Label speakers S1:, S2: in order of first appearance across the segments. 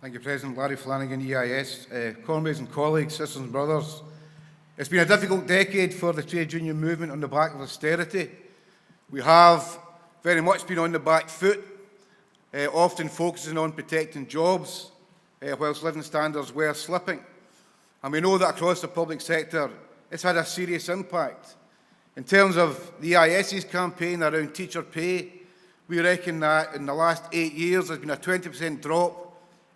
S1: Thank you, President. Larry Flannagan, EIS. Comrades and colleagues, sisters and brothers, it's been a difficult decade for the trade union movement on the back of austerity. We have very much been on the back foot, often focusing on protecting jobs, whilst living standards were slipping. And we know that across the public sector, it's had a serious impact. In terms of the EIS's campaign around teacher pay, we reckon that in the last 8 years there's been a 20% drop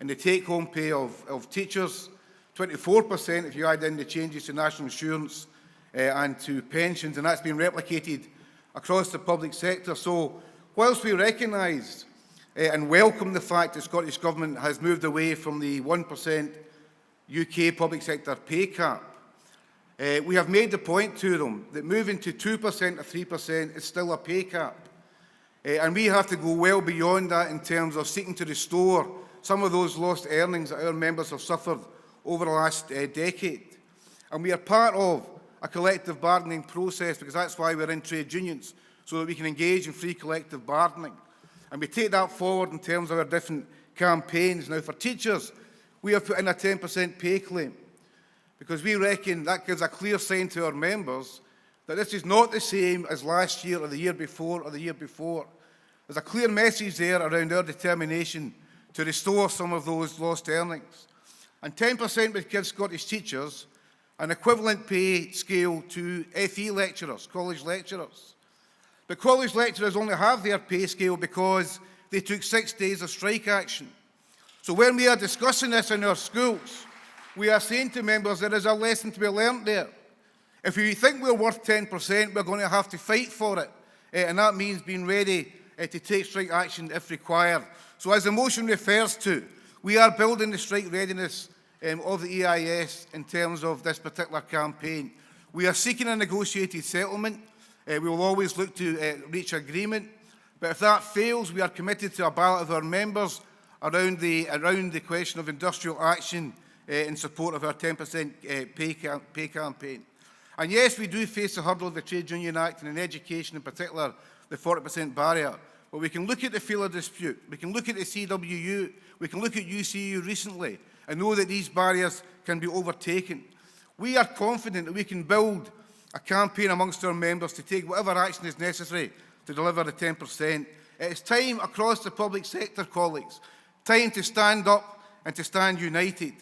S1: in the take-home pay of teachers, 24% if you add in the changes to national insurance and to pensions, and that's been replicated across the public sector. So whilst we recognise and welcome the fact that the Scottish Government has moved away from the 1% UK public sector pay cap, we have made the point to them that moving to 2% or 3% is still a pay cap. And we have to go well beyond that in terms of seeking to restore some of those lost earnings that our members have suffered over the last decade. And we are part of a collective bargaining process, because that's why we're in trade unions, so that we can engage in free collective bargaining. And we take that forward in terms of our different campaigns. Now, for teachers, we have put in a 10% pay claim, because we reckon that gives a clear sign to our members that this is not the same as last year or the year before or the year before. There's a clear message there around our determination to restore some of those lost earnings. And 10% would give Scottish teachers an equivalent pay scale to FE lecturers, college lecturers. But college lecturers only have their pay scale because they took 6 days of strike action. So when we are discussing this in our schools, we are saying to members there is a lesson to be learnt there. If we think we're worth 10%, we're going to have to fight for it. And that means being ready to take strike action if required. So as the motion refers to, we are building the strike readiness of the EIS in terms of this particular campaign. We are seeking a negotiated settlement. We will always look to reach agreement. But if that fails, we are committed to a ballot of our members around the question of industrial action in support of our 10% pay campaign. And yes, we do face the hurdle of the Trade Union Act, and in education in particular, the 40% barrier. But we can look at the Feeler dispute, we can look at the CWU, we can look at UCU recently, and know that these barriers can be overtaken. We are confident that we can build a campaign amongst our members to take whatever action is necessary to deliver the 10%. It's time across the public sector, colleagues, time to stand up and to stand united.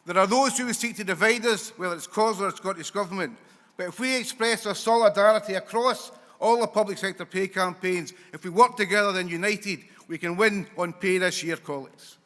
S1: There are those who would seek to divide us, whether it's COS or the Scottish Government, but if we express our solidarity across all the public sector pay campaigns, if we work together then united, we can win on pay this year, colleagues.